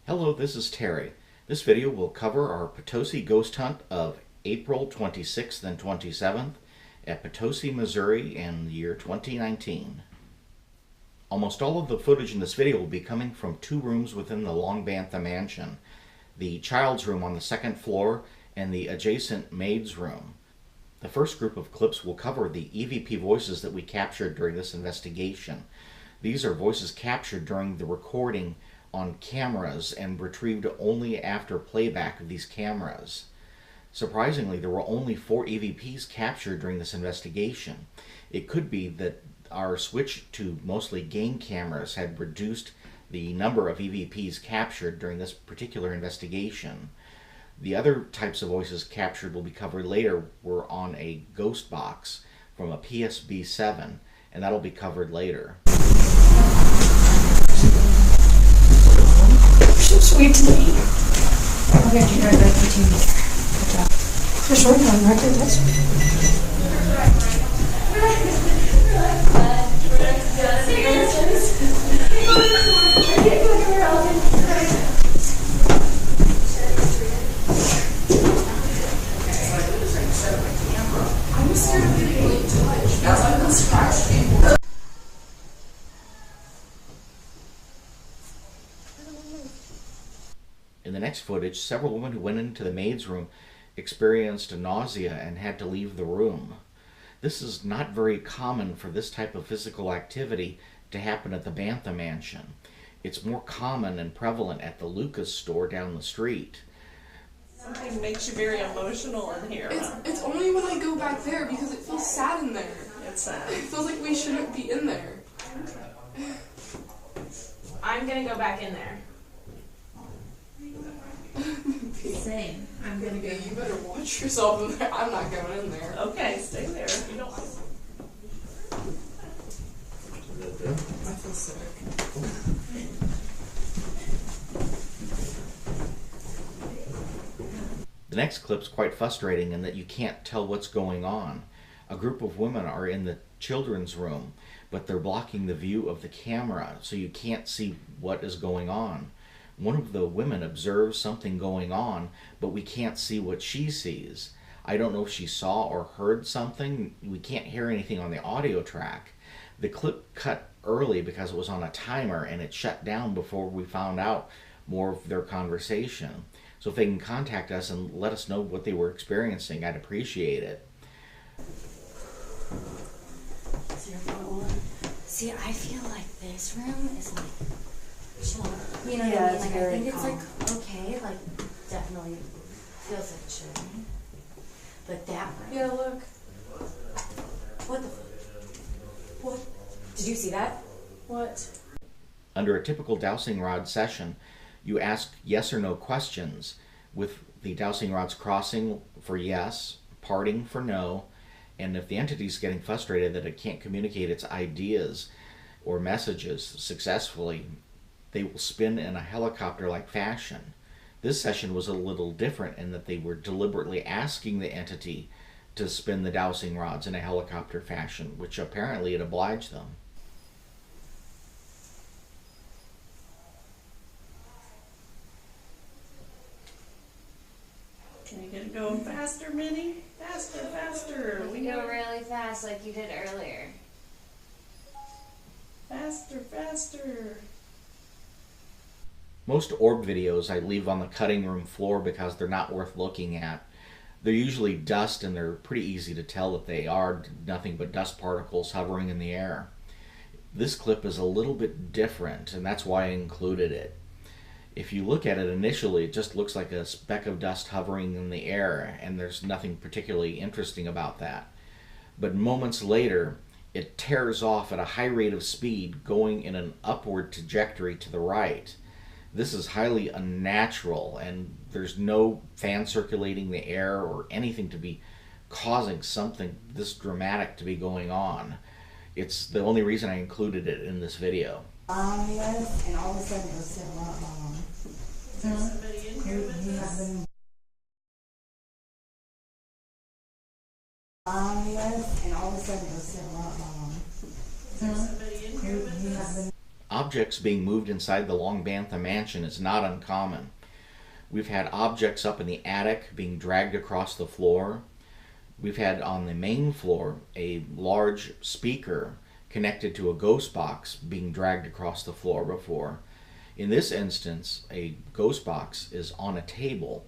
Hello, this is Terry. This video will cover our Potosi ghost hunt of April 26th and 27th at Potosi, Missouri in the year 2019. Almost all of the footage in this video will be coming from two rooms within the Long Banta Mansion, the child's room on the second floor and the adjacent maid's room. The first group of clips will cover the EVP voices that we captured during this investigation. These are voices captured during the recording on cameras and retrieved only after playback of these cameras. Surprisingly, there were only 4 EVPs captured during this investigation. It could be that our switch to mostly game cameras had reduced the number of EVPs captured during this particular investigation. The other types of voices captured will be covered later were on a ghost box from a PSB-7, and that'll be covered later. Sweet to me. I'll get you right back to you. Good job. For sure, on record, that's I'm scared of being touched. That's like the scratch people. In the next footage, several women who went into the maid's room experienced nausea and had to leave the room. This is not very common for this type of physical activity to happen at the Banta Mansion. It's more common and prevalent at the Lucas store down the street. Something makes you very emotional in here. It's only when I go back there because it feels sad in there. It's sad. It feels like we shouldn't be in there. I'm gonna go back in there. same. I'm gonna go. You better watch yourself in there. I'm not going in there. Okay, stay there. You don't. I feel sick. The next clip's quite frustrating in that you can't tell what's going on. A group of women are in the children's room, but they're blocking the view of the camera, so you can't see what is going on. One of the women observes something going on, but we can't see what she sees. I don't know if she saw or heard something. We can't hear anything on the audio track. The clip cut early because it was on a timer and it shut down before we found out more of their conversation. So if they can contact us and let us know what they were experiencing, I'd appreciate it. See, I feel like this room is like chill. You know what Yeah, I mean? it's Like, I very think it's calm. like okay, like definitely feels like chill. But that room. Yeah, look. What the? What? Did you see that? What? Under a typical dowsing rod session, you ask yes or no questions, with the dowsing rods crossing for yes, parting for no, and if the entity's getting frustrated that it can't communicate its ideas or messages successfully, they will spin in a helicopter-like fashion. This session was a little different in that they were deliberately asking the entity to spin the dowsing rods in a helicopter fashion, which apparently it obliged them. Can you get it going faster, Minnie? Faster, faster. We go really fast like you did earlier. Faster, faster. Most orb videos I leave on the cutting room floor because they're not worth looking at. They're usually dust and they're pretty easy to tell that they are nothing but dust particles hovering in the air. This clip is a little bit different, and that's why I included it. If you look at it initially, it just looks like a speck of dust hovering in the air, and there's nothing particularly interesting about that. But moments later, it tears off at a high rate of speed, going in an upward trajectory to the right. This is highly unnatural, and there's no fan circulating the air or anything to be causing something this dramatic to be going on. It's the only reason I included it in this video. Yes, and all of a sudden it was still long. Is there somebody in here with us? Yes, and all of a sudden it was still long. Is there somebody in here with us? Objects being moved inside the Long Banta Mansion is not uncommon. We've had objects up in the attic being dragged across the floor. We've had on the main floor a large speaker connected to a ghost box being dragged across the floor before. In this instance, a ghost box is on a table,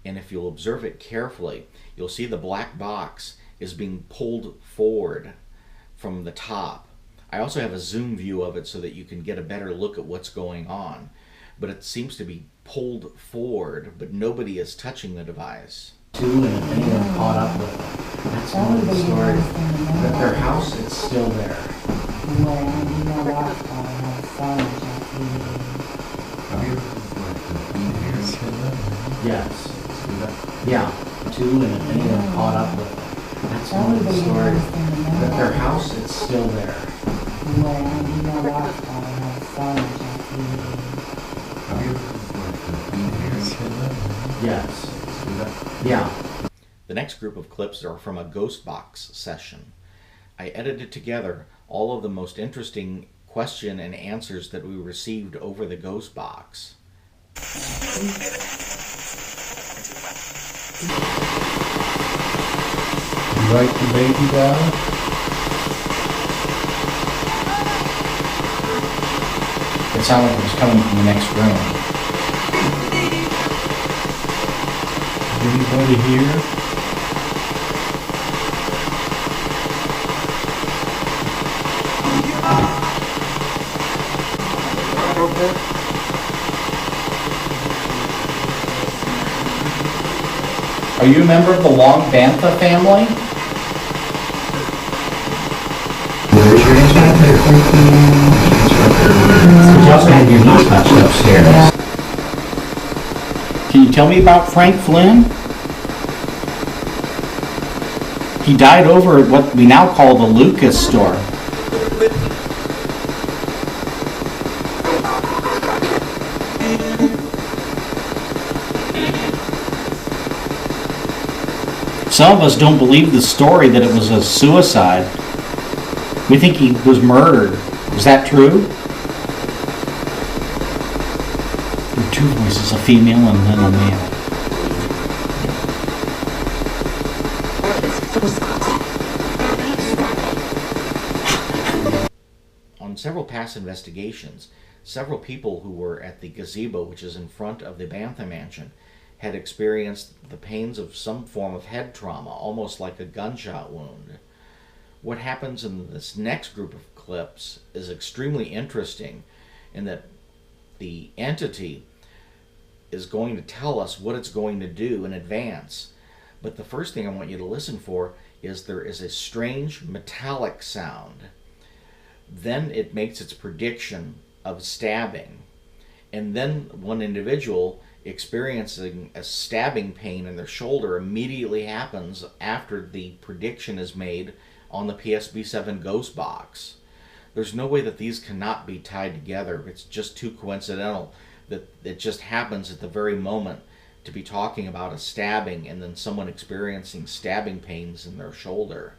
and if you'll observe it carefully, you'll see the black box is being pulled forward from the top. I also have a zoom view of it so that you can get a better look at what's going on. But it seems to be pulled forward, but nobody is touching the device. Two, and if anyone caught up with them. That's one of the stories. That their house is still there. Yes. Yeah. Two, and if anyone caught up with them. That's one of the stories. That their house is still there. Yes. Yeah. The next group of clips are from a ghost box session. I edited together all of the most interesting question and answers that we received over the ghost box. You like the baby doll? It sounded like it was coming from the next room. Anybody here? Are you a member of the Long Banta family? You also had your knee touched upstairs. Can you tell me about Frank Flynn? He died over at what we now call the Lucas store. Some of us don't believe the story that it was a suicide. We think he was murdered. Is that true? There are two voices, a female and then a male. On several past investigations, several people who were at the gazebo, which is in front of the Bantha Mansion, had experienced the pains of some form of head trauma, almost like a gunshot wound. What happens in this next group of clips is extremely interesting in that the entity is going to tell us what it's going to do in advance. But the first thing I want you to listen for is there is a strange metallic sound. Then it makes its prediction of stabbing. And then one individual experiencing a stabbing pain in their shoulder immediately happens after the prediction is made on the PSB7 ghost box. There's no way that these cannot be tied together. It's just too coincidental that it just happens at the very moment to be talking about a stabbing and then someone experiencing stabbing pains in their shoulder.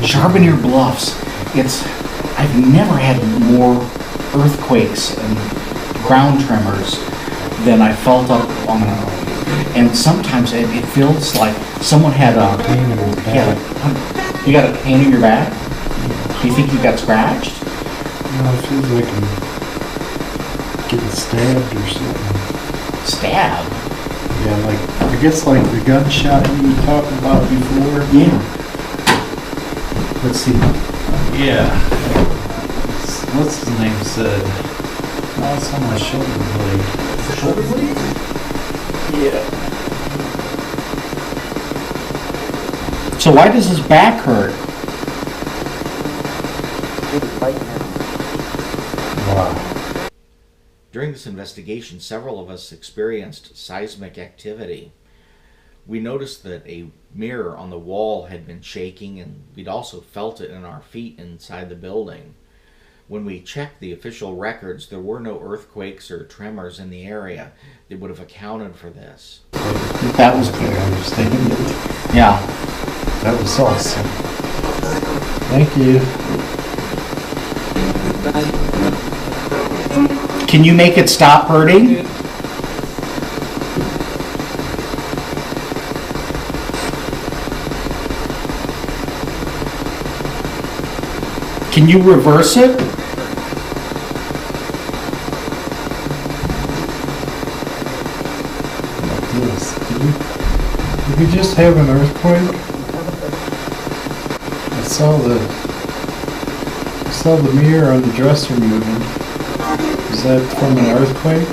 Sharpen your bluffs. I've never had more earthquakes and ground tremors than I felt up on and sometimes it feels like someone had a Pain in the back. you got a pain in your back? Do you think you got scratched? No, it feels like I'm getting stabbed or something. Stabbed? Yeah, like, I guess like the gunshot you were talking about before. Yeah. Let's see. Yeah. What's his name said? Oh, it's on my shoulder blade. Shoulder blade? Yeah. So why does his back hurt? Wow. During this investigation, several of us experienced seismic activity. We noticed that a mirror on the wall had been shaking, and we'd also felt it in our feet inside the building. When we checked the official records, there were no earthquakes or tremors in the area that would have accounted for this. That was good. I was thinking it. Yeah. That was awesome. Thank you. Can you make it stop hurting? Can you reverse it? Yes. Did we just have an earthquake? I saw the mirror on the dresser moving. Is that from an earthquake?